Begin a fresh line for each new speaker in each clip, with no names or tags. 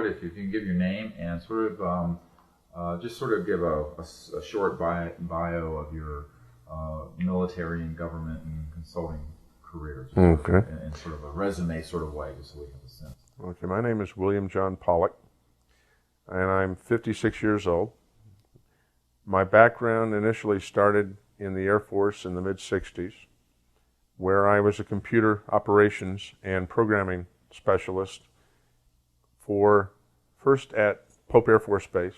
If you can give your name and just sort of give a short bio of your military and government and consulting careers.
Okay.
In sort of a resume sort of way, just so we have a sense.
Okay, my name is William John Pawelec, and I'm 56 years old. My background initially started in the Air Force in the mid-60s, where I was a computer operations and programming specialist first at Pope Air Force Base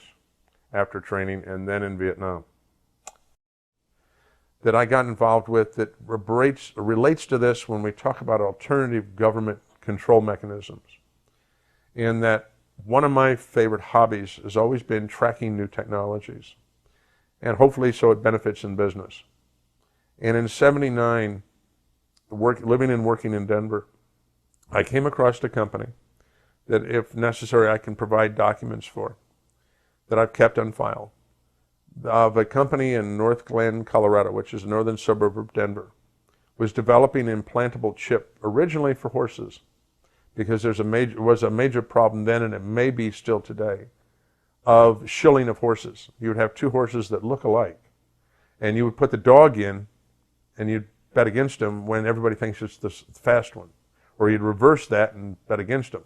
after training, and then in Vietnam. That I got involved with that relates to this when we talk about alternative government control mechanisms. In that one of my favorite hobbies has always been tracking new technologies, and hopefully so it benefits in business. And in '79, living and working in Denver, I came across a company that, if necessary, I can provide documents for, that I've kept on file, of a company in North Glen, Colorado, which is a northern suburb of Denver, was developing an implantable chip originally for horses, because was a major problem then, and it may be still today, of shilling of horses. You would have two horses that look alike, and you would put the dog in, and you'd bet against him when everybody thinks it's the fast one, or you'd reverse that and bet against him.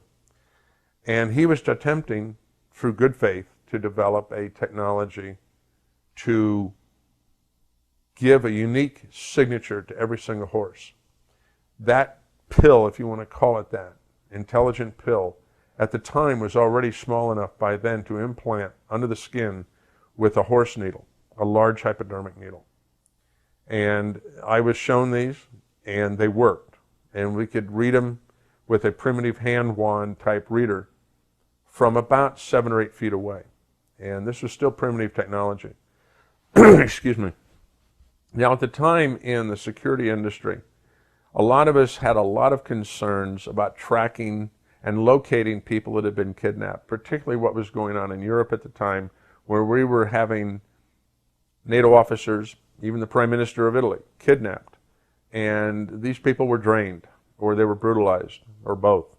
And he was attempting, through good faith, to develop a technology to give a unique signature to every single horse. That pill, if you want to call it that, intelligent pill, at the time was already small enough by then to implant under the skin with a horse needle, a large hypodermic needle. And I was shown these, and they worked. And we could read them with a primitive hand wand type reader from about 7 or 8 feet away. And this was still primitive technology. Excuse me. Now, at the time in the security industry, a lot of us had a lot of concerns about tracking and locating people that had been kidnapped, particularly what was going on in Europe at the time, where we were having NATO officers, even the Prime Minister of Italy, kidnapped. And these people were drained, or they were brutalized, or both.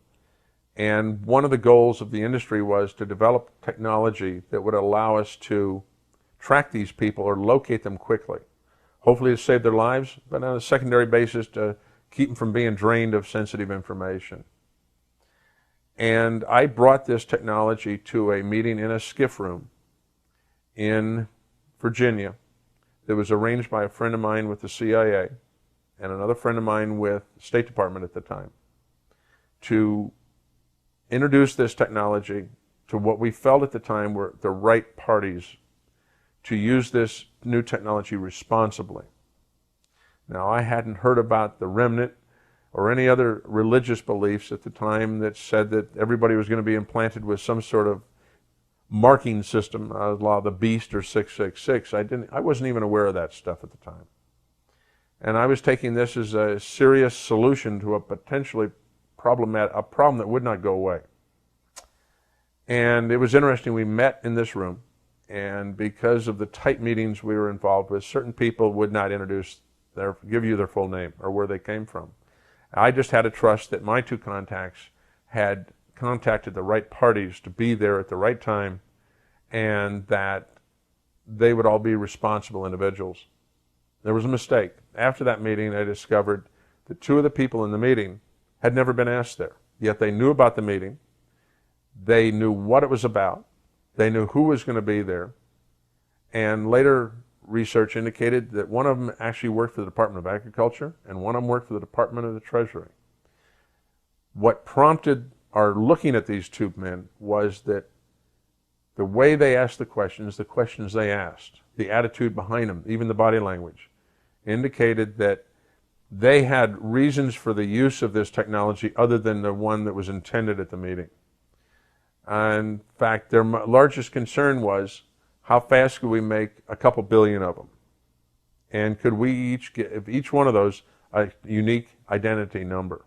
And one of the goals of the industry was to develop technology that would allow us to track these people or locate them quickly, hopefully to save their lives, but on a secondary basis to keep them from being drained of sensitive information. And I brought this technology to a meeting in a skiff room in Virginia that was arranged by a friend of mine with the CIA and another friend of mine with the State Department at the time, to introduce this technology to what we felt at the time were the right parties to use this new technology responsibly. Now, I hadn't heard about the remnant or any other religious beliefs at the time that said that everybody was going to be implanted with some sort of marking system, la the beast or 666. I wasn't even aware of that stuff at the time. And I was taking this as a serious solution to a potentially problem that would not go away. And it was interesting, we met in this room, and because of the tight meetings we were involved with, certain people would not give you their full name or where they came from. I just had to trust that my two contacts had contacted the right parties to be there at the right time, and that they would all be responsible individuals. There was a mistake. After that meeting, I discovered that 2 of the people in the meeting had never been asked there, yet they knew about the meeting, they knew what it was about, they knew who was going to be there, and later research indicated that one of them actually worked for the Department of Agriculture and one of them worked for the Department of the Treasury. What prompted our looking at these 2 men was that the way they asked the questions they asked, the attitude behind them, even the body language, indicated that they had reasons for the use of this technology other than the one that was intended at the meeting. In fact, their largest concern was, how fast could we make a couple billion of them? And could we each give each one of those a unique identity number?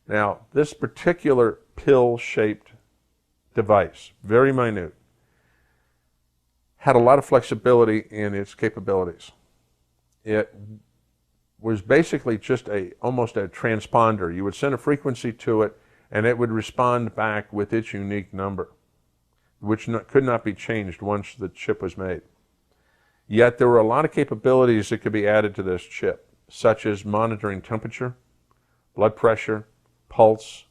Now, this particular pill-shaped device, very minute, had a lot of flexibility in its capabilities. It was basically just almost a transponder. You would send a frequency to it, and it would respond back with its unique number, which could not be changed once the chip was made. Yet there were a lot of capabilities that could be added to this chip, such as monitoring temperature, blood pressure, pulse,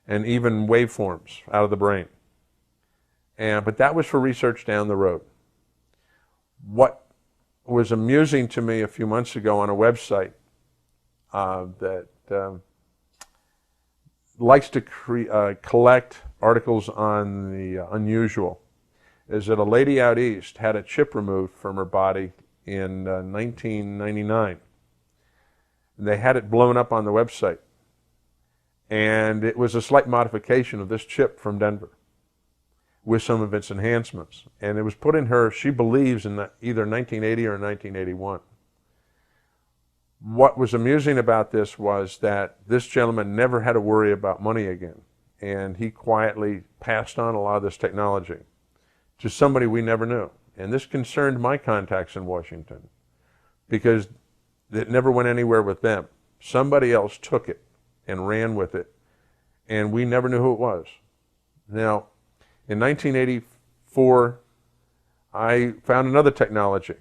and even waveforms out of the brain. But that was for research down the road. What was amusing to me a few months ago on a website that likes to collect articles on the unusual is that a lady out east had a chip removed from her body in 1999. They had it blown up on the website. And it was a slight modification of this chip from Denver with some of its enhancements. And it was put in her, she believes, in either 1980 or 1981. What was amusing about this was that this gentleman never had to worry about money again. And he quietly passed on a lot of this technology to somebody we never knew. And this concerned my contacts in Washington because it never went anywhere with them. Somebody else took it and ran with it, and we never knew who it was. Now, in 1984, I found another technology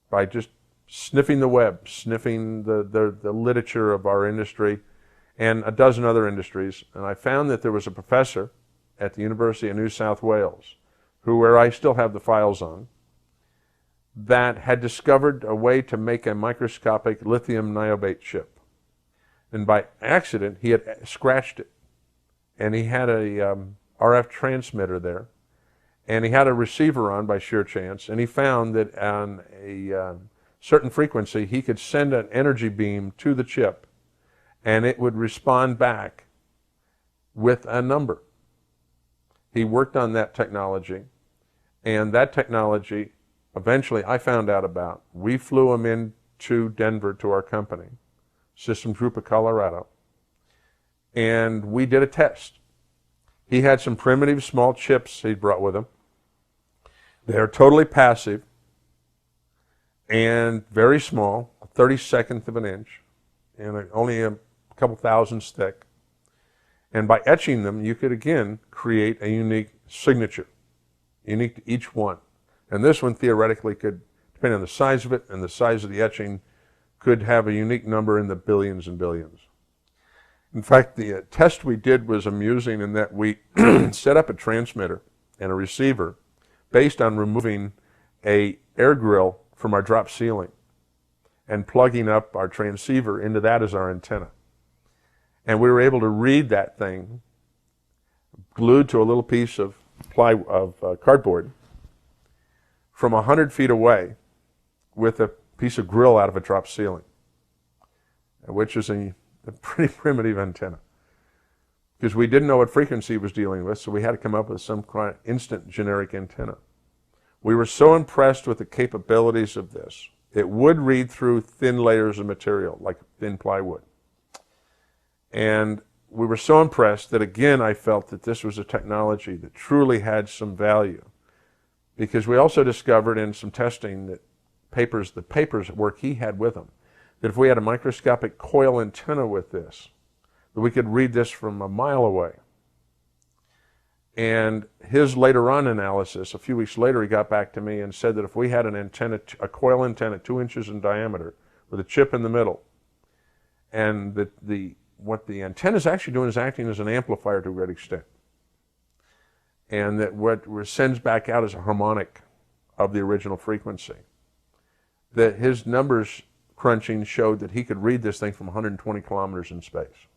by just sniffing the web, sniffing the literature of our industry and a dozen other industries, and I found that there was a professor at the University of New South Wales, where I still have the files on, that had discovered a way to make a microscopic lithium niobate chip. And by accident, he had scratched it. And he had a RF transmitter there. And he had a receiver on by sheer chance. And he found that on a certain frequency, he could send an energy beam to the chip. And it would respond back with a number. He worked on that technology. And that technology, eventually, I found out about. We flew him into Denver to our company, Systems Group of Colorado, and we did a test. He had some primitive small chips he'd brought with him. They're totally passive and very small, a 32nd of an inch, and only a couple thousandths thick. And by etching them, you could again create a unique signature, unique to each one. And this one theoretically could, depending on the size of it and the size of the etching, could have a unique number in the billions and billions. In fact, the test we did was amusing in that we set up a transmitter and a receiver based on removing an air grill from our drop ceiling and plugging up our transceiver into that as our antenna. And we were able to read that thing glued to a little piece of cardboard from 100 feet away with a piece of grill out of a drop ceiling, which is a pretty primitive antenna. Because we didn't know what frequency it was dealing with, so we had to come up with some kind of instant generic antenna. We were so impressed with the capabilities of this. It would read through thin layers of material, like thin plywood. And we were so impressed that, again, I felt that this was a technology that truly had some value. Because we also discovered in some testing that the papers work he had with him, that if we had a microscopic coil antenna with this, that we could read this from a mile away. And his later on analysis, a few weeks later, he got back to me and said that if we had an antenna, a coil antenna 2 inches in diameter with a chip in the middle, and that what the antenna is actually doing is acting as an amplifier to a great extent. And that what sends back out is a harmonic of the original frequency. That his numbers crunching showed that he could read this thing from 120 kilometers in space.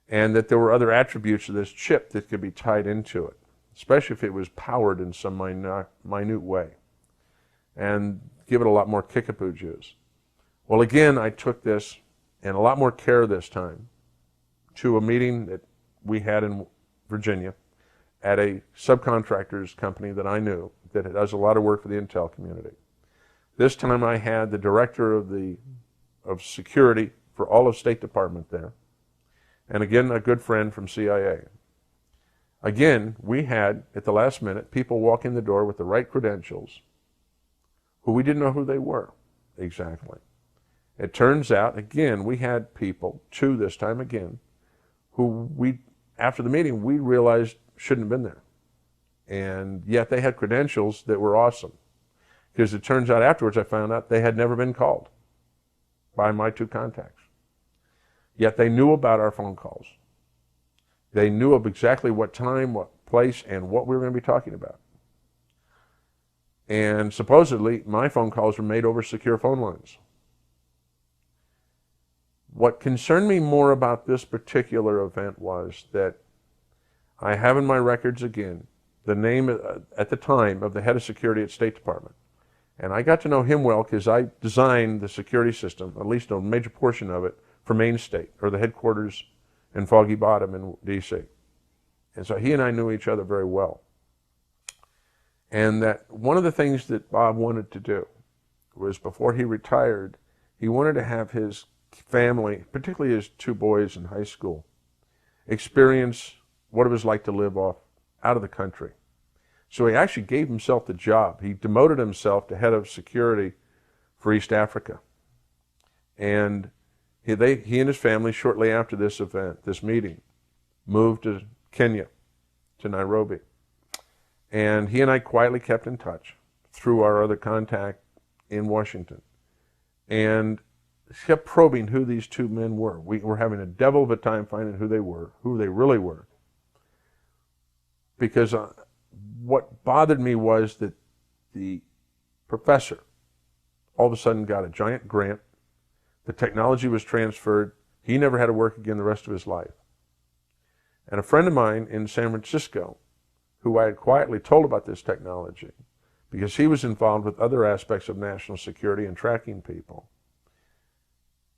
And that there were other attributes of this chip that could be tied into it, especially if it was powered in some minute way, and give it a lot more kickapoo juice. Well, again, I took this, and a lot more care this time, to a meeting that we had in Virginia at a subcontractor's company that I knew that does a lot of work for the intel community. This time I had the director of security for all of State Department there, and again, a good friend from CIA. Again, we had, at the last minute, people walk in the door with the right credentials who we didn't know who they were exactly. It turns out, again, we had people, two this time again, who after the meeting, we realized shouldn't have been there. And yet they had credentials that were awesome. Because it turns out afterwards I found out they had never been called by my two contacts. Yet they knew about our phone calls. They knew of exactly what time, what place, and what we were going to be talking about. And supposedly, my phone calls were made over secure phone lines. What concerned me more about this particular event was that I have in my records again the name at the time of the head of security at State Department. And I got to know him well because I designed the security system, at least a major portion of it, for Main State, or the headquarters in Foggy Bottom in D.C. And so he and I knew each other very well. And that one of the things that Bob wanted to do was, before he retired, he wanted to have his family, particularly his two boys in high school, experience what it was like to live out of the country. So he actually gave himself the job. He demoted himself to head of security for East Africa. And he and his family, shortly after this event, this meeting, moved to Kenya, to Nairobi. And he and I quietly kept in touch through our other contact in Washington, and kept probing who these two men were. We were having a devil of a time finding who they were, who they really were. Because what bothered me was that the professor all of a sudden got a giant grant. The technology was transferred. He never had to work again the rest of his life. And a friend of mine in San Francisco, who I had quietly told about this technology, because he was involved with other aspects of national security and tracking people,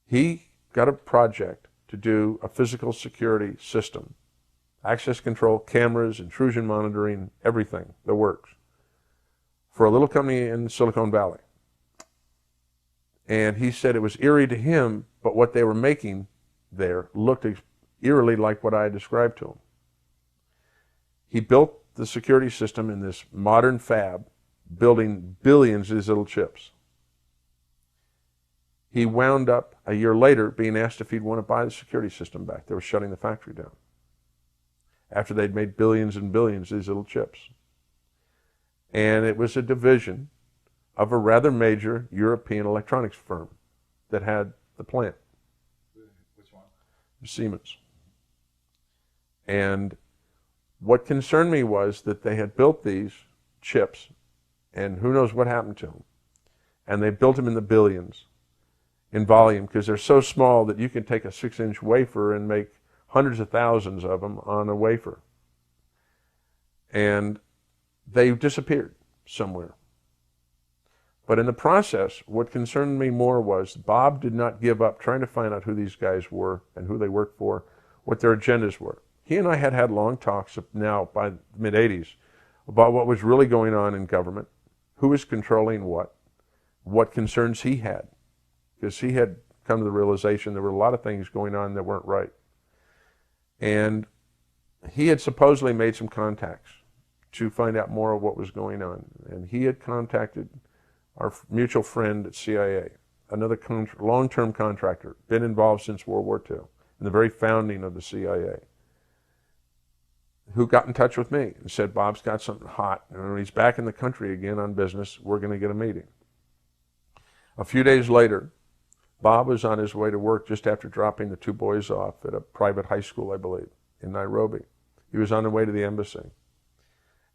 he got a project to do a physical security system, access control, cameras, intrusion monitoring, everything, the works, for a little company in Silicon Valley. And he said it was eerie to him, but what they were making there looked eerily like what I had described to him. He built the security system in this modern fab, building billions of these little chips. He wound up a year later being asked if he'd want to buy the security system back. They were shutting the factory down after they'd made billions and billions of these little chips. And it was a division of a rather major European electronics firm that had the plant.
Which one?
Siemens. And what concerned me was that they had built these chips, and who knows what happened to them. And they built them in the billions in volume, because they're so small that you can take a 6-inch wafer and make hundreds of thousands of them on a wafer. And they disappeared somewhere. But in the process, what concerned me more was Bob did not give up trying to find out who these guys were and who they worked for, what their agendas were. He and I had had long talks now by the mid-'80s about what was really going on in government, who was controlling what concerns he had. Because he had come to the realization there were a lot of things going on that weren't right. And he had supposedly made some contacts to find out more of what was going on. And he had contacted our mutual friend at CIA, another long-term contractor, been involved since World War II, in the very founding of the CIA, who got in touch with me and said, Bob's got something hot, and when he's back in the country again on business, we're going to get a meeting. A few days later, Bob was on his way to work just after dropping the two boys off at a private high school, I believe, in Nairobi. He was on the way to the embassy.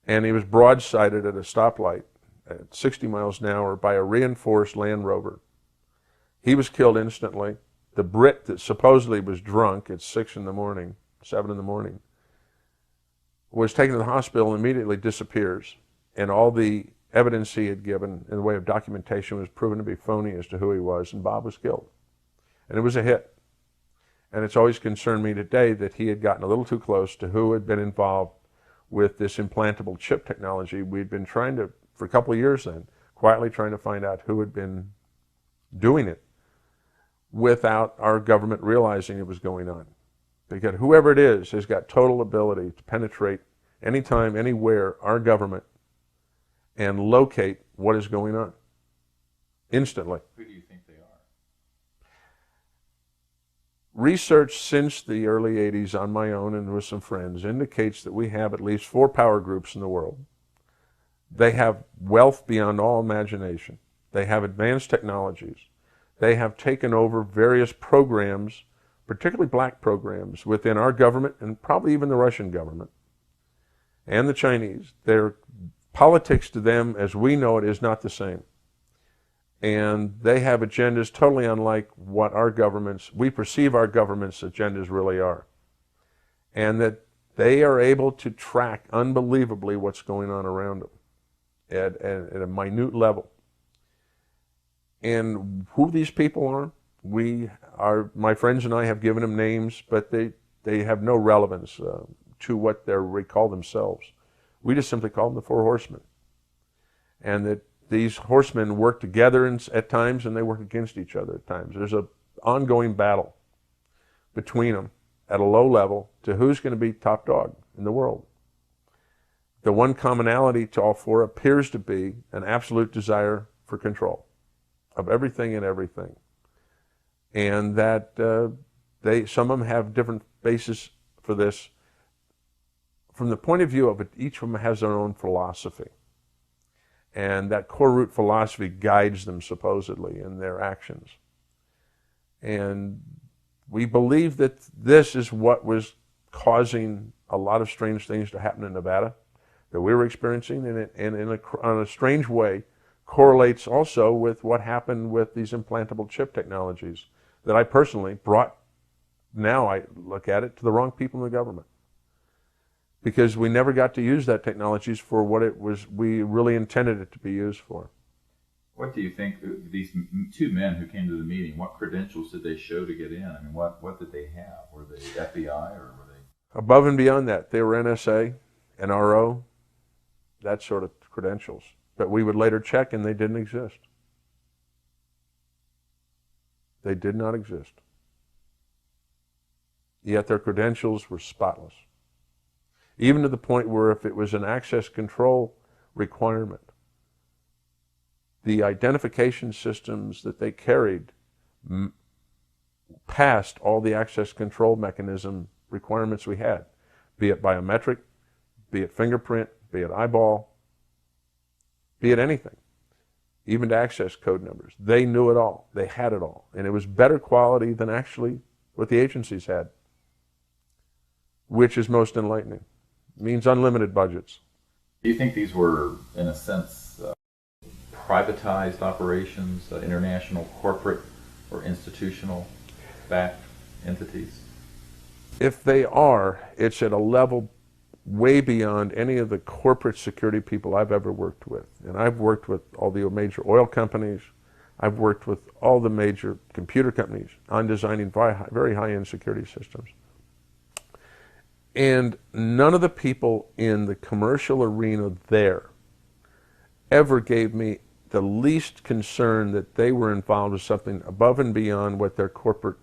And he was broadsided at a stoplight at 60 miles an hour by a reinforced Land Rover. He was killed instantly. The Brit that supposedly was drunk at 6 in the morning, 7 in the morning, was taken to the hospital and immediately disappears. And all the evidence he had given in the way of documentation was proven to be phony as to who he was, and Bob was killed. And it was a hit. And it's always concerned me today that he had gotten a little too close to who had been involved with this implantable chip technology. We'd been trying to, for a couple of years then, quietly trying to find out who had been doing it without our government realizing it was going on. Because whoever it is has got total ability to penetrate anytime, anywhere, our government, and locate what is going on instantly.
Who do you think they are?
Research since the early 80s on my own and with some friends indicates that we have at least 4 power groups in the world. They have wealth beyond all imagination. They have advanced technologies. They have taken over various programs, particularly black programs, within our government and probably even the Russian government and the Chinese. Their politics to them, as we know it, is not the same. And they have agendas totally unlike what our governments, we perceive our government's agendas really are. And that they are able to track unbelievably what's going on around them at a minute level. And who these people are, my friends and I have given them names, but they have no relevance to what they call themselves. We just simply call them the 4 horsemen. And that these horsemen work together at times, and they work against each other at times. There's an ongoing battle between them at a low level to who's going to be top dog in the world. The one commonality to all 4 appears to be an absolute desire for control of everything and everything. And that some of them have different bases for this. From the point of view of it, each of them has their own philosophy. And that core root philosophy guides them supposedly in their actions. And we believe that this is what was causing a lot of strange things to happen in Nevada that we were experiencing, and on a strange way correlates also with what happened with these implantable chip technologies that I personally brought, now I look at it, to the wrong people in the government. Because we never got to use that technologies for what it was we really intended it to be used for.
What do you think, these 2 men who came to the meeting, what credentials did they show to get in? I mean, what did they have? Were they FBI or were they?
Above and beyond that, they were NSA, NRO, that sort of credentials. But we would later check and they didn't exist. They did not exist. Yet their credentials were spotless. Even to the point where if it was an access control requirement, the identification systems that they carried passed all the access control mechanism requirements we had, be it biometric, be it fingerprint, be it eyeball, be it anything, even to access code numbers. They knew it all. They had it all. And it was better quality than actually what the agencies had, which is most enlightening. It means unlimited budgets.
Do you think these were, in a sense, privatized operations, international corporate or institutional backed entities?
If they are, it's at a level way beyond any of the corporate security people I've ever worked with. And I've worked with all the major oil companies. I've worked with all the major computer companies on designing very high-end security systems. And none of the people in the commercial arena there ever gave me the least concern that they were involved with something above and beyond what their corporate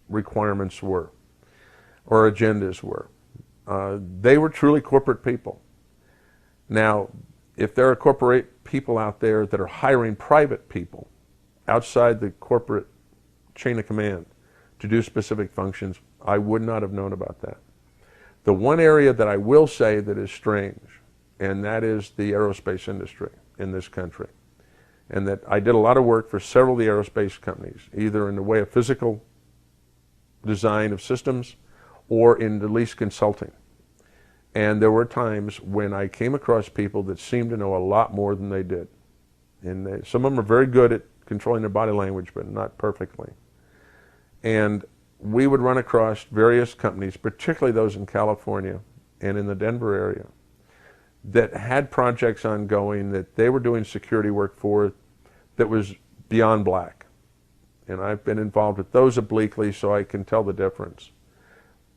requirements were or agendas were. They were truly corporate people. Now, if there are corporate people out there that are hiring private people outside the corporate chain of command to do specific functions, I would not have known about that. The one area that I will say that is strange, and that is the aerospace industry in this country. And that I did a lot of work for several of the aerospace companies, either in the way of physical design of systems or in the least consulting. And there were times when I came across people that seemed to know a lot more than they did. And some of them are very good at controlling their body language, but not perfectly. And we would run across various companies, particularly those in California and in the Denver area, that had projects ongoing that they were doing security work for that was beyond black. And I've been involved with those obliquely, so I can tell the difference.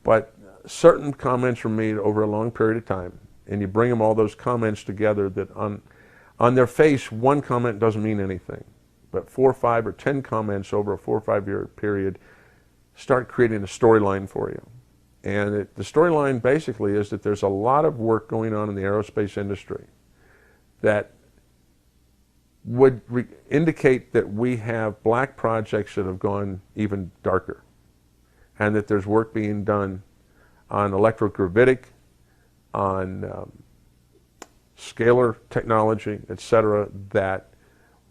But certain comments were made over a long period of time, and you bring them all those comments together that on their face, one comment doesn't mean anything. But 4, 5, or 10 comments over a 4 or 5 year period start creating a storyline for you. And the storyline basically is that there's a lot of work going on in the aerospace industry that would indicate that we have black projects that have gone even darker and that there's work being done on electrogravitic, on scalar technology, etc., that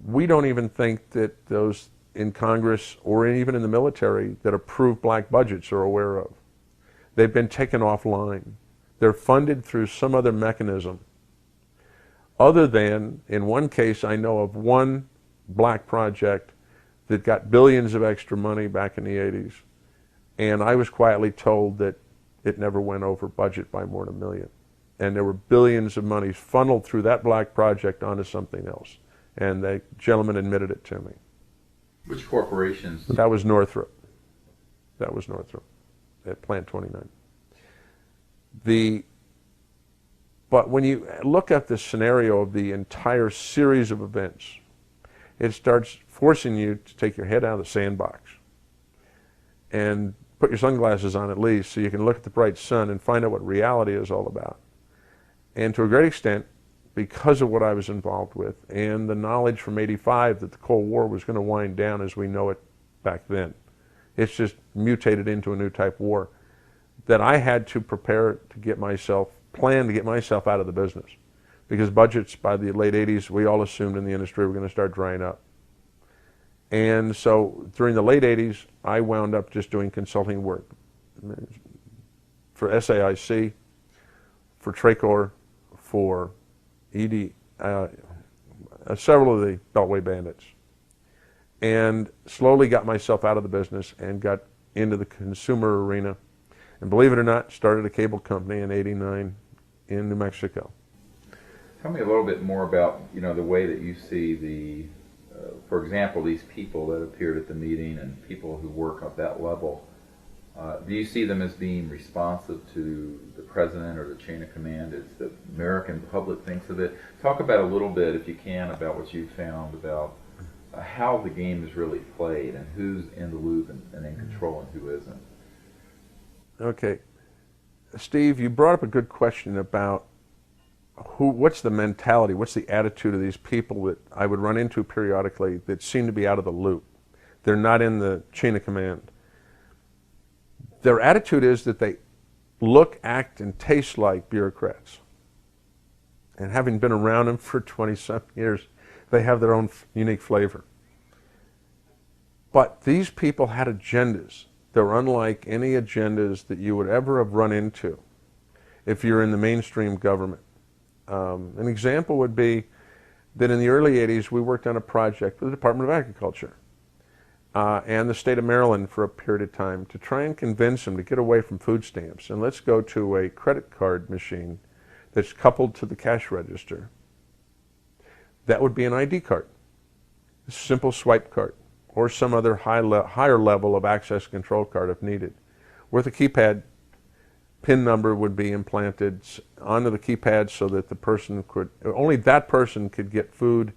we don't even think that those in Congress or even in the military that approve black budgets are aware of. They've been taken offline. They're funded through some other mechanism. Other than, in one case, I know of one black project that got billions of extra money back in the 80s, and I was quietly told that it never went over budget by more than $1 million. And there were billions of monies funneled through that black project onto something else. And the gentleman admitted it to me.
Which corporations?
That was Northrop. That was Northrop at Plant 29. But when you look at the scenario of the entire series of events, it starts forcing you to take your head out of the sandbox and put your sunglasses on at least so you can look at the bright sun and find out what reality is all about. And to a great extent, because of what I was involved with and the knowledge from '85 that the Cold War was going to wind down as we know it back then, it's just mutated into a new type war, that I had to prepare to get myself, plan to get myself out of the business. Because budgets by the late 80s, we all assumed in the industry were going to start drying up. And so during the late 80s, I wound up just doing consulting work for SAIC, for Tracor, for ED, several of the Beltway bandits, and slowly got myself out of the business and got into the consumer arena. And believe it or not, started a cable company in '89 in New Mexico.
Tell me a little bit more about, the way that you see for example, these people that appeared at the meeting and people who work at that level. Do you see them as being responsive to the president or the chain of command as the American public thinks of it? Talk about a little bit, if you can, about what you found about how the game is really played and who's in the loop and in control and who isn't.
Okay. Steve, you brought up a good question about what's the mentality, what's the attitude of these people that I would run into periodically that seem to be out of the loop. They're not in the chain of command. Their attitude is that they look, act, and taste like bureaucrats. And having been around them for 20-some years, they have their own unique flavor. But these people had agendas. They're unlike any agendas that you would ever have run into if you're in the mainstream government. An example would be that in the early 80s, we worked on a project with the Department of Agriculture and the state of Maryland for a period of time to try and convince them to get away from food stamps and let's go to a credit card machine that's coupled to the cash register. That would be an ID card, a simple swipe card, or some other higher level of access control card if needed, where the keypad PIN number would be implanted onto the keypad so that the person only that person could get food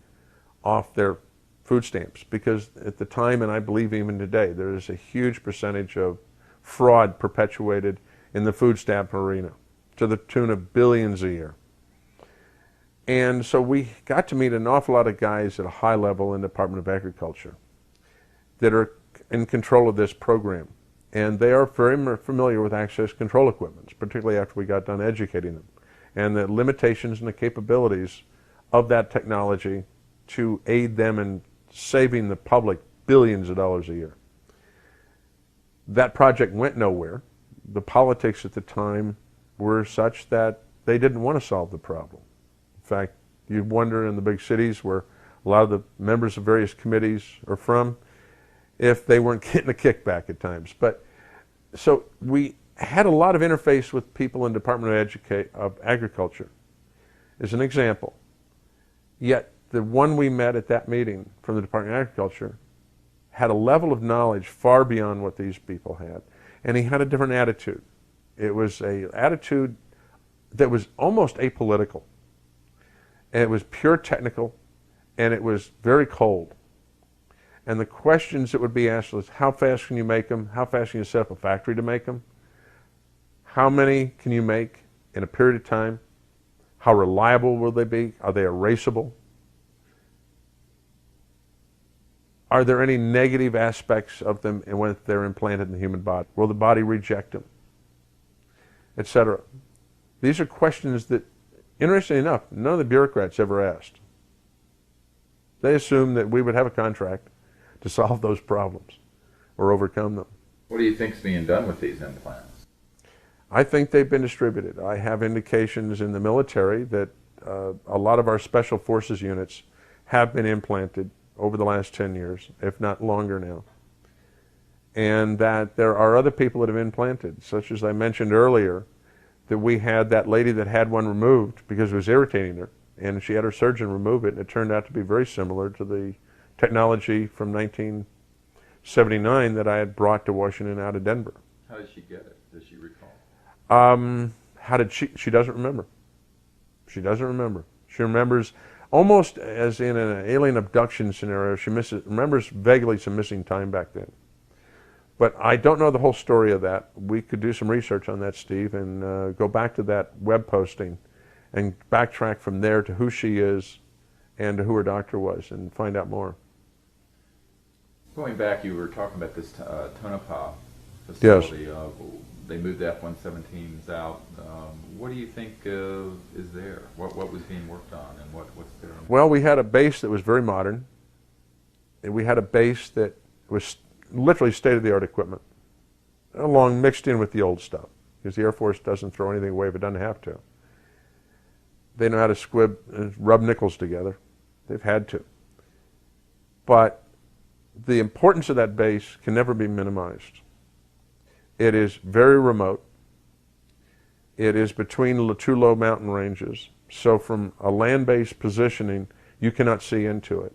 off their food stamps. Because at the time, and I believe even today, there is a huge percentage of fraud perpetuated in the food stamp arena to the tune of billions a year. And so we got to meet an awful lot of guys at a high level in the Department of Agriculture that are in control of this program. And they are very familiar with access control equipment, particularly after we got done educating them, and the limitations and the capabilities of that technology to aid them in saving the public billions of dollars a year. That project went nowhere. The politics at the time were such that they didn't want to solve the problem. In fact, you wonder in the big cities where a lot of the members of various committees are from, if they weren't getting a kickback at times. But so we had a lot of interface with people in the Department of Agriculture, as an example. Yet the one we met at that meeting from the Department of Agriculture had a level of knowledge far beyond what these people had. And he had a different attitude. It was an attitude that was almost apolitical. And it was pure technical, and it was very cold. And the questions that would be asked was, how fast can you make them? How fast can you set up a factory to make them? How many can you make in a period of time? How reliable will they be? Are they erasable? Are there any negative aspects of them when they're implanted in the human body? Will the body reject them? Etc. These are questions that, interestingly enough, none of the bureaucrats ever asked. They assumed that we would have a contract to solve those problems or overcome them.
What do you think's being done with these implants?
I think they've been distributed. I have indications in the military that a lot of our special forces units have been implanted over the last 10 years, if not longer now. And that there are other people that have implanted, such as I mentioned earlier, that we had that lady that had one removed because it was irritating her, and she had her surgeon remove it, and it turned out to be very similar to the technology from 1979 that I had brought to Washington out of Denver.
How did she get it? Does she recall?
How did she doesn't remember. She doesn't remember. She remembers almost as in an alien abduction scenario. She remembers vaguely some missing time back then. But I don't know the whole story of that. We could do some research on that, Steve, and go back to that web posting and backtrack from there to who she is and to who her doctor was and find out more.
Going back, you were talking about this Tonopah facility.
Yes.
They moved the F-117s out. What do you think is there? What was being worked on, and what's there?
Well, we had a base that was very modern, and we had a base that was literally state-of-the-art equipment, along mixed in with the old stuff, because the Air Force doesn't throw anything away if it doesn't have to. They know how to squib and rub nickels together. They've had to. But the importance of that base can never be minimized. It is very remote. It is between two low mountain ranges. So from a land-based positioning, you cannot see into it.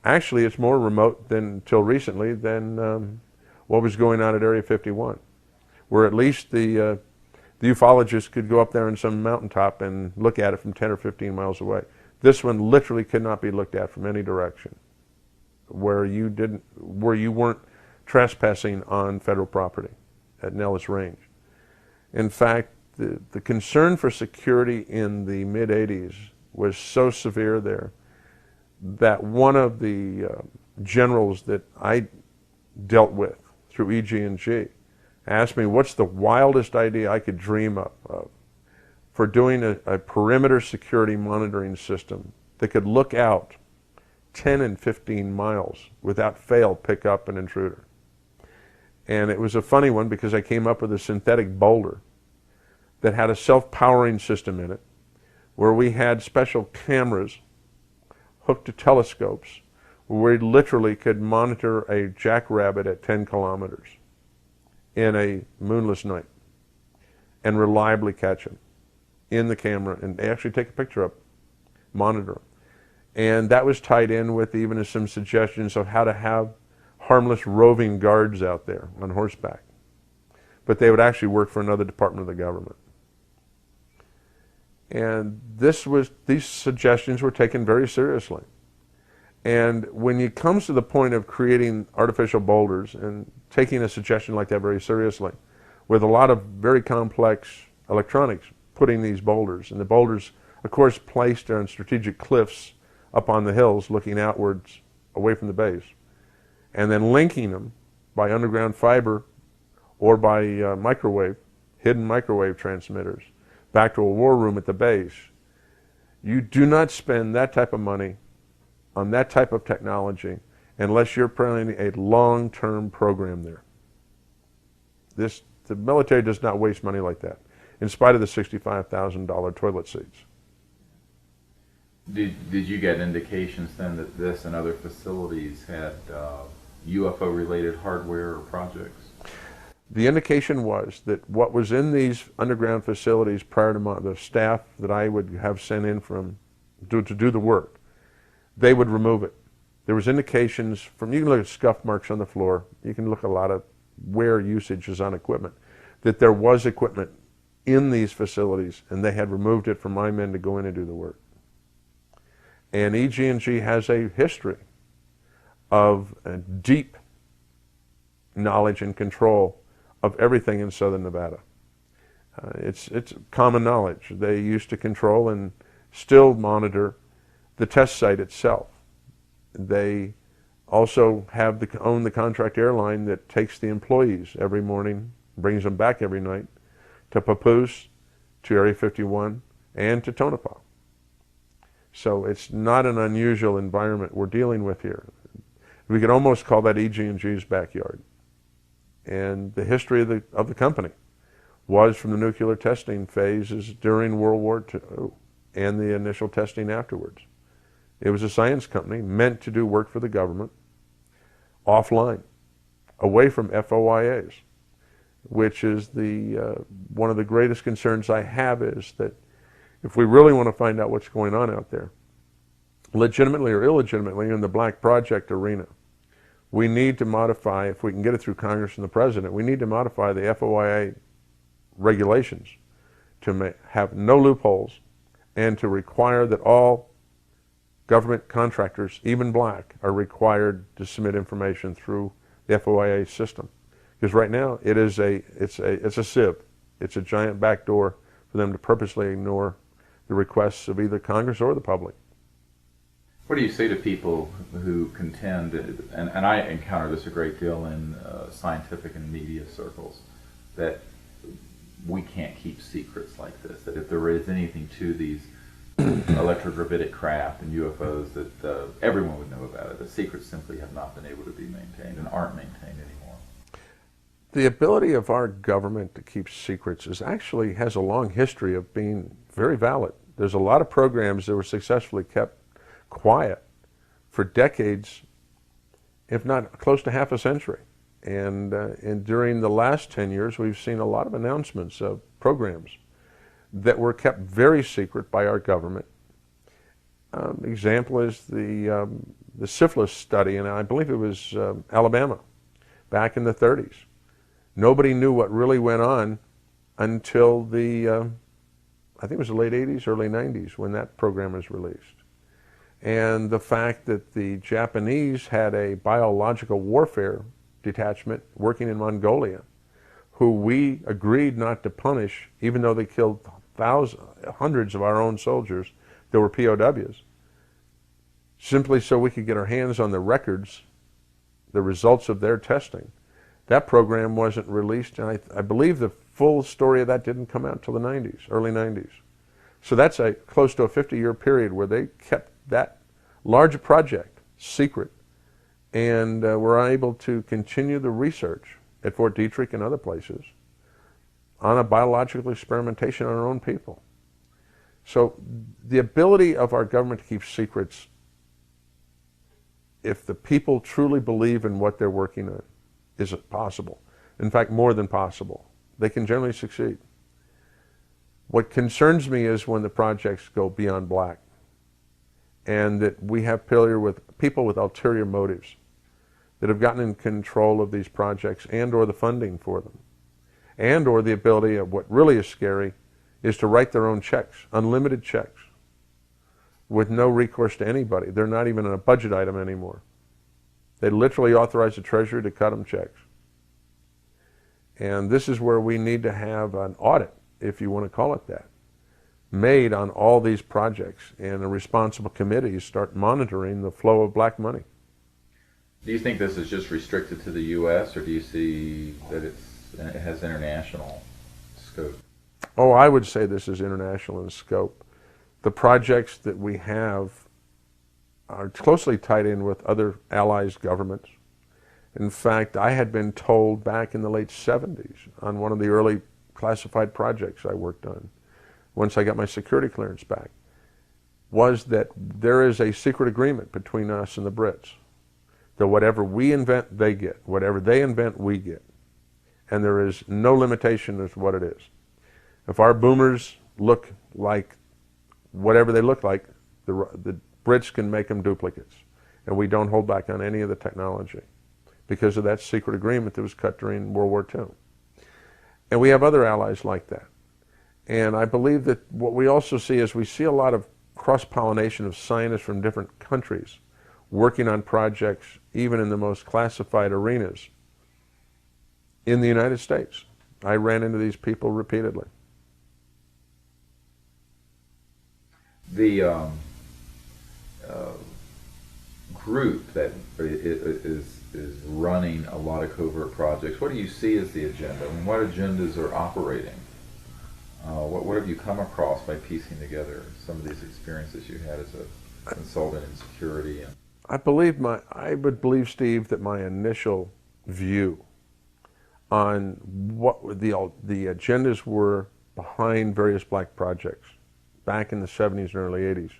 Actually, it's more remote than, until recently, than what was going on at Area 51, where at least the ufologists could go up there on some mountaintop and look at it from 10 or 15 miles away. This one literally could not be looked at from any direction, where you weren't trespassing on federal property at Nellis Range. In fact, the concern for security in the mid-'80s was so severe there that one of the generals that I dealt with through EG&G asked me what's the wildest idea I could dream up of for doing a perimeter security monitoring system that could look out 10 and 15 miles without fail pick up an intruder. And it was a funny one because I came up with a synthetic boulder that had a self-powering system in it, where we had special cameras hooked to telescopes where we literally could monitor a jackrabbit at 10 kilometers in a moonless night and reliably catch him in the camera and actually take a picture of him, monitor him. And that was tied in with even some suggestions of how to have harmless roving guards out there on horseback. But they would actually work for another department of the government. And these suggestions were taken very seriously. And when it comes to the point of creating artificial boulders and taking a suggestion like that very seriously, with a lot of very complex electronics putting these boulders, and the boulders, of course, placed on strategic cliffs up on the hills looking outwards away from the base, and then linking them by underground fiber or by hidden microwave transmitters, back to a war room at the base. You do not spend that type of money on that type of technology unless you're planning a long-term program there. The military does not waste money like that, in spite of the $65,000 toilet seats.
Did you get indications then that this and other facilities had UFO-related hardware or projects?
The indication was that what was in these underground facilities prior to the staff that I would have sent in to do the work, they would remove it. There was indications from, you can look at scuff marks on the floor, you can look at a lot of wear usages on equipment, that there was equipment in these facilities and they had removed it for my men to go in and do the work. And EG&G has a history of a deep knowledge and control of everything in southern Nevada. It's common knowledge. They used to control and still monitor the test site itself. They also own the contract airline that takes the employees every morning, brings them back every night to Papoose, to Area 51, and to Tonopah. So it's not an unusual environment we're dealing with here. We could almost call that EG&G's backyard. And the history of the company was from the nuclear testing phases during World War II and the initial testing afterwards. It was a science company meant to do work for the government offline, away from FOIAs, which is one of the greatest concerns I have, is that if we really want to find out what's going on out there, legitimately or illegitimately in the black project arena, we need to modify, if we can get it through Congress and the President, we need to modify the FOIA regulations to have no loopholes and to require that all government contractors, even black, are required to submit information through the FOIA system. Because right now it's a sieve. It's a giant backdoor for them to purposely ignore the requests of either Congress or the public.
What do you say to people who contend, and I encounter this a great deal in scientific and media circles, that we can't keep secrets like this, that if there is anything to these electrogravitic craft and UFOs, that everyone would know about it. The secrets simply have not been able to be maintained and aren't maintained anymore.
The ability of our government to keep secrets actually has a long history of being very valid. There's a lot of programs that were successfully kept quiet for decades, if not close to half a century. And during the last 10 years, we've seen a lot of announcements of programs that were kept very secret by our government. Example is the syphilis study, and I believe it was Alabama, back in the 30s. Nobody knew what really went on until I think it was the late 80s, early 90s, when that program was released. And the fact that the Japanese had a biological warfare detachment working in Mongolia, who we agreed not to punish, even though they killed hundreds of our own soldiers that were POWs, simply so we could get our hands on the records, the results of their testing. That program wasn't released, and I believe the full story of that didn't come out until the 90s, early 90s. So that's close to a 50-year period where they kept that large project secret, and were able to continue the research at Fort Detrick and other places on a biological experimentation on our own people. So the ability of our government to keep secrets, if the people truly believe in what they're working on, is possible. In fact, more than possible. They can generally succeed. What concerns me is when the projects go beyond black, and that we have people with ulterior motives that have gotten in control of these projects and or the funding for them, and or the ability of, what really is scary, is to write their own checks, unlimited checks, with no recourse to anybody. They're not even a budget item anymore. They literally authorize the Treasury to cut them checks. And this is where we need to have an audit, if you want to call it that, made on all these projects, and a responsible committee start monitoring the flow of black money.
Do you think this is just restricted to the U.S., or do you see that it has international scope?
Oh, I would say this is international in scope. The projects that we have are closely tied in with other allies' governments. In fact, I had been told back in the late 70s on one of the early classified projects I worked on, once I got my security clearance back, was that there is a secret agreement between us and the Brits, that whatever we invent, they get. Whatever they invent, we get. And there is no limitation as to what it is. If our boomers look like whatever they look like, the Brits can make them duplicates. And we don't hold back on any of the technology because of that secret agreement that was cut during World War II. And we have other allies like that. And I believe that what we also see is we see a lot of cross-pollination of scientists from different countries working on projects, even in the most classified arenas, in the United States. I ran into these people repeatedly.
group that is running a lot of covert projects. What do you see as the agenda? I mean, what agendas are operating? What have you come across by piecing together some of these experiences you had as a consultant in security?
I would believe, Steve, that my initial view on what the agendas were behind various black projects back in the 70s and early 80s,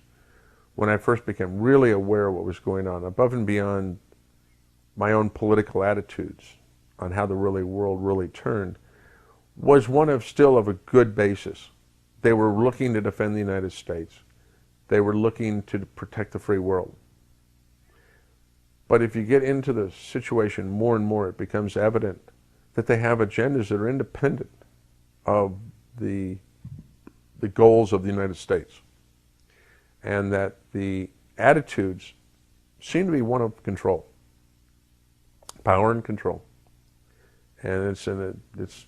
when I first became really aware of what was going on, above and beyond my own political attitudes on how the world really turned, was one still of a good basis. They were looking to defend the United States. They were looking to protect the free world. But if you get into the situation more and more, it becomes evident that they have agendas that are independent of the goals of the United States, and that the attitudes seem to be one of control, power and control. And it's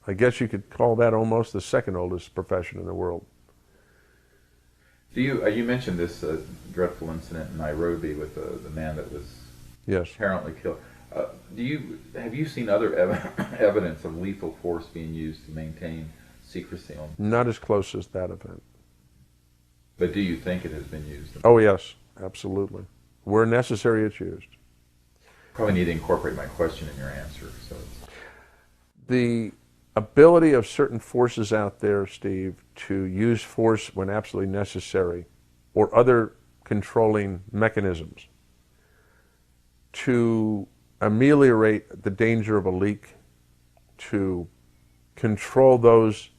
I guess you could call that almost the second oldest profession in the world.
You mentioned this dreadful incident in Nairobi with the man that was apparently killed. Have you seen other evidence of lethal force being used to maintain secrecy on?
Not as close as that event.
But do you think it has been used?
Oh yes, absolutely. Where necessary, it's used.
Probably need to incorporate my question in your answer. So
the ability of certain forces out there, Steve, to use force when absolutely necessary, or other controlling mechanisms to ameliorate the danger of a leak, to control those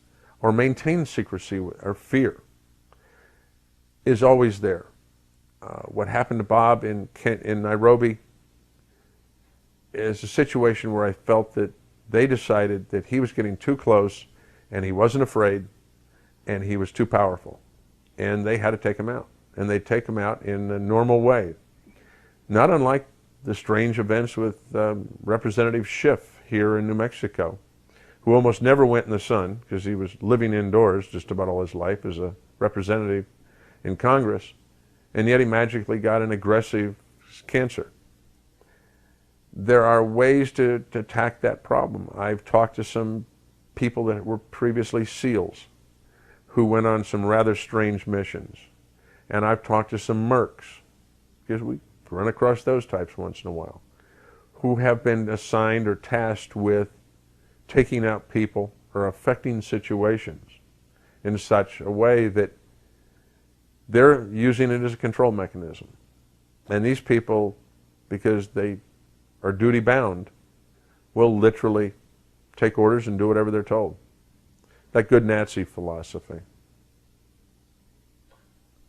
or maintain secrecy or fear, is always there. What happened to Bob in Nairobi is a situation where I felt that they decided that he was getting too close and he wasn't afraid and he was too powerful. And they had to take him out. And they take him out in a normal way. Not unlike the strange events with Representative Schiff here in New Mexico, who almost never went in the sun because he was living indoors just about all his life as a representative in Congress, and yet he magically got an aggressive cancer. There are ways to attack that problem. I've talked to some people that were previously SEALs who went on some rather strange missions. And I've talked to some mercs, because we run across those types once in a while, who have been assigned or tasked with taking out people or affecting situations in such a way that they're using it as a control mechanism. And these people, because they are duty bound, will literally take orders and do whatever they're told. That good Nazi philosophy.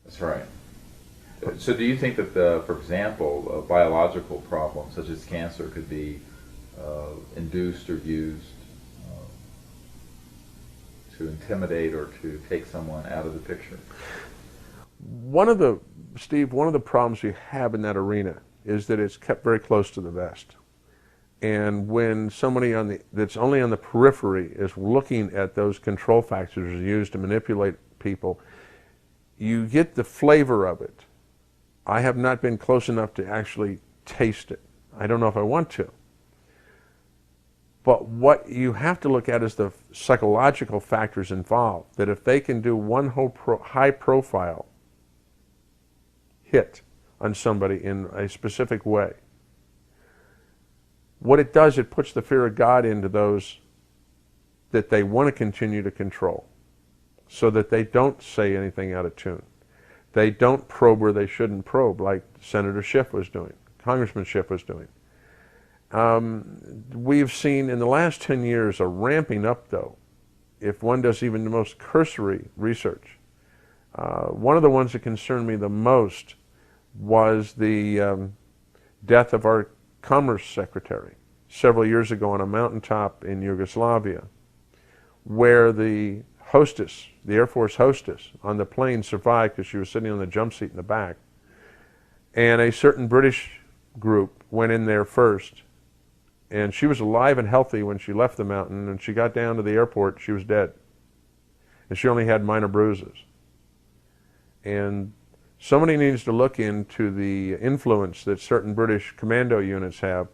That's right. So do you think that, for example, a biological problem such as cancer could be induced or used to intimidate or to take someone out of the picture?
Steve, one of the problems you have in that arena is that it's kept very close to the vest. And when somebody that's only on the periphery is looking at those control factors used to manipulate people, you get the flavor of it. I have not been close enough to actually taste it. I don't know if I want to. But what you have to look at is the psychological factors involved, that if they can do one high profile hit on somebody in a specific way, what it does, it puts the fear of God into those that they want to continue to control, so that they don't say anything out of tune. They don't probe where they shouldn't probe, like Senator Schiff was doing, Congressman Schiff was doing. We've seen in the last 10 years a ramping up, though, if one does even the most cursory research. One of the ones that concerned me the most was the death of our Commerce Secretary several years ago on a mountaintop in Yugoslavia, where the hostess, the Air Force hostess on the plane, survived because she was sitting on the jump seat in the back. And a certain British group went in there first, and she was alive and healthy when she left the mountain, and she got down to the airport, she was dead. And she only had minor bruises. And Somebody needs to look into the influence that certain British commando units have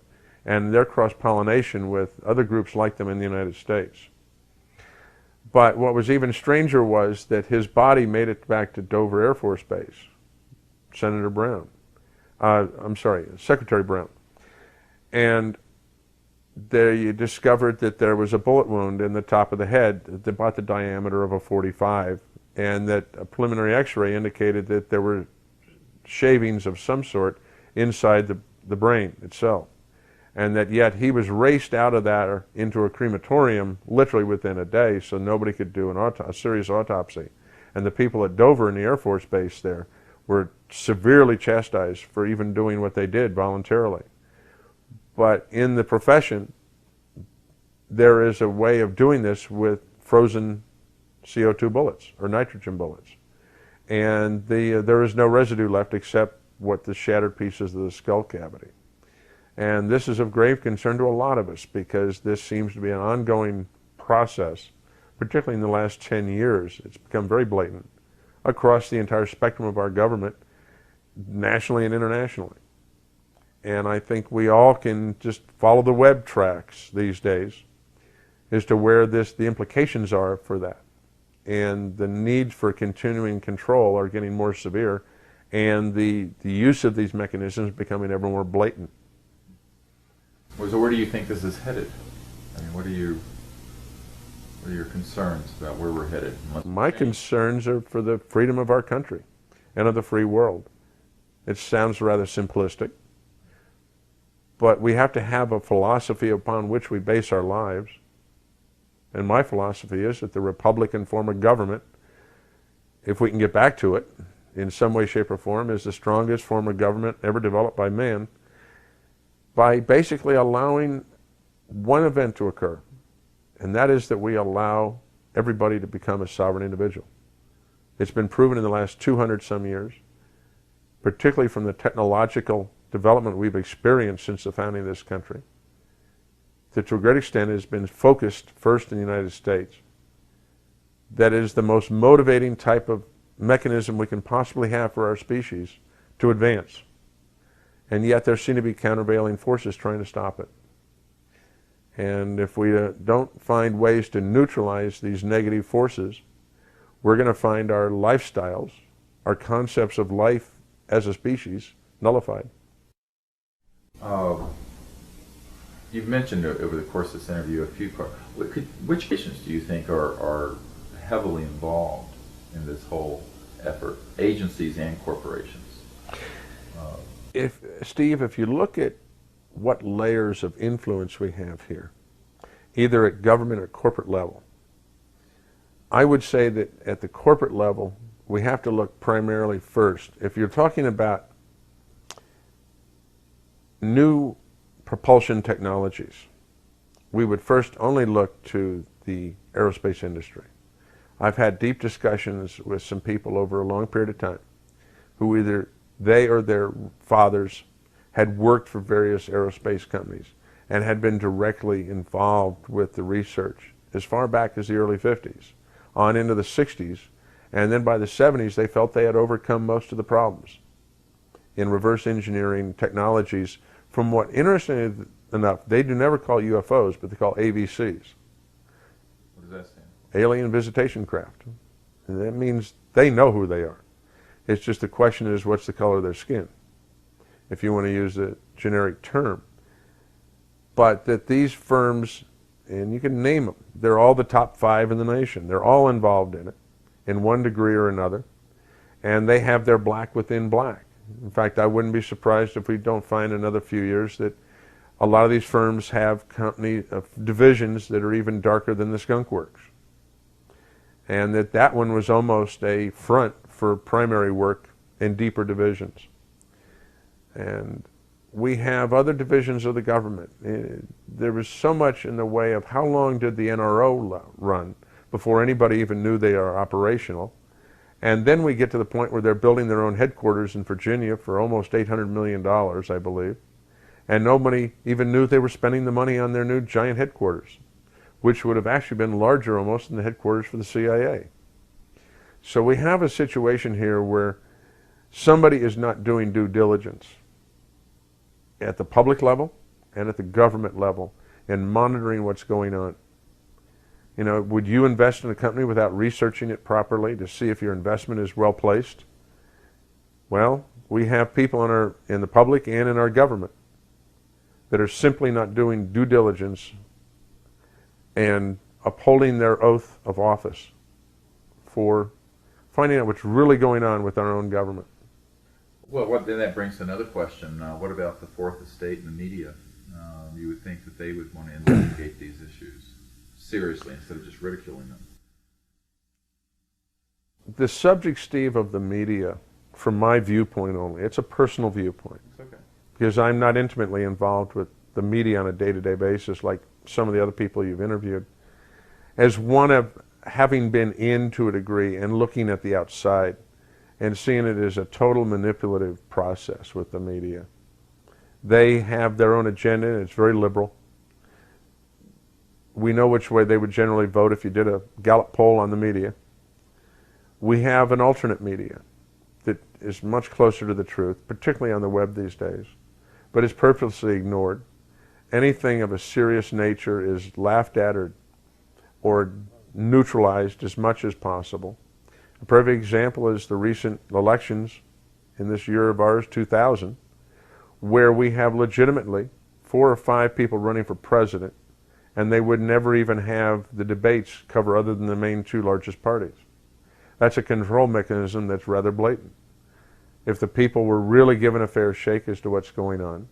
and their cross-pollination with other groups like them in the United States. But what was even stranger was that his body made it back to Dover Air Force Base, Senator Brown. Secretary Brown. And they discovered that there was a bullet wound in the top of the head about the diameter of a .45, and that a preliminary x-ray indicated that there were shavings of some sort inside the brain itself. And that yet he was raced out of that into a crematorium literally within a day, so nobody could do a serious autopsy. And the people at Dover in the Air Force Base there were severely chastised for even doing what they did voluntarily. But in the profession, there is a way of doing this with frozen CO2 bullets or nitrogen bullets. And there is no residue left except what the shattered pieces of the skull cavity. And this is of grave concern to a lot of us because this seems to be an ongoing process, particularly in the last 10 years. It's become very blatant across the entire spectrum of our government, nationally and internationally. And I think we all can just follow the web tracks these days as to where the implications are for that. And the need for continuing control are getting more severe, and the use of these mechanisms is becoming ever more blatant.
So where do you think this is headed? I mean, what are your concerns about where we're headed?
My concerns are for the freedom of our country and of the free world. It sounds rather simplistic, but we have to have a philosophy upon which we base our lives. And my philosophy is that the Republican form of government, if we can get back to it in some way, shape, or form, is the strongest form of government ever developed by man, by basically allowing one event to occur, and that is that we allow everybody to become a sovereign individual. It's been proven in the last 200 some years, particularly from the technological development we've experienced since the founding of this country, that to a great extent has been focused first in the United States. That is the most motivating type of mechanism we can possibly have for our species to advance. And yet there seem to be countervailing forces trying to stop it. And if we don't find ways to neutralize these negative forces, we're going to find our lifestyles, our concepts of life as a species, nullified.
You've mentioned over the course of this interview a few which nations do you think are heavily involved in this whole effort, agencies and corporations?
Steve, if you look at what layers of influence we have here, either at government or corporate level, I would say that at the corporate level, we have to look primarily first. If you're talking about new propulsion technologies, we would first only look to the aerospace industry. I've had deep discussions with some people over a long period of time who either they or their fathers had worked for various aerospace companies and had been directly involved with the research as far back as the early 50s, on into the 60s, and then by the 70s they felt they had overcome most of the problems in reverse engineering technologies from what, interestingly enough, they do never call UFOs, but they call AVCs.
What does that stand for?
Alien Visitation Craft. And that means they know who they are. It's just the question is, what's the color of their skin, if you want to use a generic term. But that these firms, and you can name them, they're all the top 5 in the nation. They're all involved in it, in one degree or another, and they have their black within black. In fact, I wouldn't be surprised if we don't find in another few years that a lot of these firms have divisions that are even darker than the Skunk Works. And that one was almost a front for primary work in deeper divisions. And we have other divisions of the government. There was so much in the way of how long did the NRO run before anybody even knew they are operational. And then we get to the point where they're building their own headquarters in Virginia for almost $800 million, I believe. And nobody even knew they were spending the money on their new giant headquarters, which would have actually been larger almost than the headquarters for the CIA. So we have a situation here where somebody is not doing due diligence at the public level and at the government level and monitoring what's going on. You know, would you invest in a company without researching it properly to see if your investment is well placed? Well, we have people in the public and in our government that are simply not doing due diligence and upholding their oath of office for finding out what's really going on with our own government.
Well, then that brings to another question. What about the Fourth Estate and the media? You would think that they would want to investigate these issues seriously instead of just ridiculing them.
The subject, Steve, of the media, from my viewpoint only, it's a personal viewpoint.
It's okay.
Because I'm not intimately involved with the media on a day-to-day basis like some of the other people you've interviewed. As one of having been in to a degree and looking at the outside and seeing it as a total manipulative process with the media. They have their own agenda, and it's very liberal. We know which way they would generally vote if you did a Gallup poll on the media. We have an alternate media that is much closer to the truth, particularly on the web these days, but is purposely ignored. Anything of a serious nature is laughed at or neutralized as much as possible. A perfect example is the recent elections in this year of ours, 2000, where we have legitimately 4 or 5 people running for president, and they would never even have the debates cover other than the main 2 largest parties. That's a control mechanism that's rather blatant. If the people were really given a fair shake as to what's going on,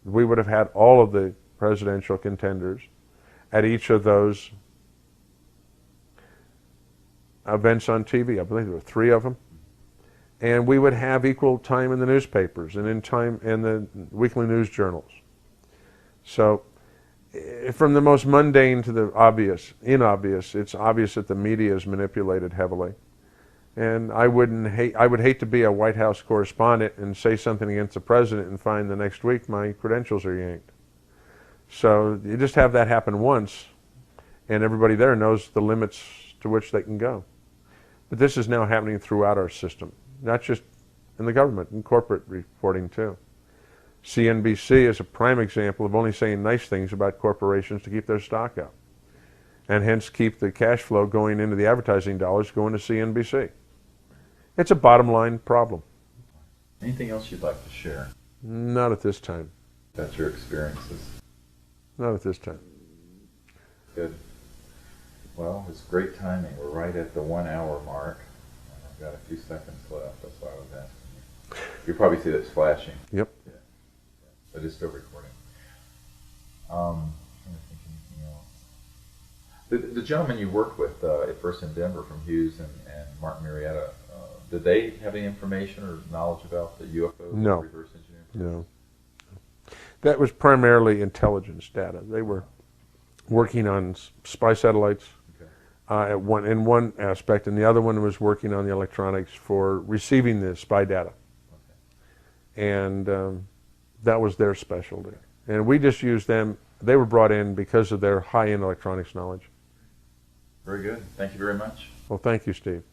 we would have had all of the presidential contenders at each of those events on TV. I believe there were 3 of them. And we would have equal time in the newspapers and in the weekly news journals. So from the most mundane to the inobvious, it's obvious that the media is manipulated heavily. And I would hate to be a White House correspondent and say something against the president and find the next week my credentials are yanked. So you just have that happen once, and everybody there knows the limits to which they can go. But this is now happening throughout our system, not just in the government, in corporate reporting too. CNBC is a prime example of only saying nice things about corporations to keep their stock up, and hence keep the cash flow going into the advertising dollars going to CNBC. It's a bottom line problem.
Anything else you'd like to share?
Not at this time.
About your experiences?
Not at this time.
Good. Well, it's great timing. We're right at the 1 hour mark. I've got a few seconds left. That's why I was asking you. You probably see that's flashing.
Yep.
Yeah. But it's still recording. I'm trying to think anything else. The gentleman you worked with at first in Denver from Hughes and Martin Marietta, did they have any information or knowledge about the UFOs?
No.
Reverse engineering?
No. That was primarily intelligence data. They were working on spy satellites in one aspect, and the other one was working on the electronics for receiving the spy data. Okay. And that was their specialty. And we just used them. They were brought in because of their high-end electronics knowledge.
Very good. Thank you very much.
Well, thank you, Steve.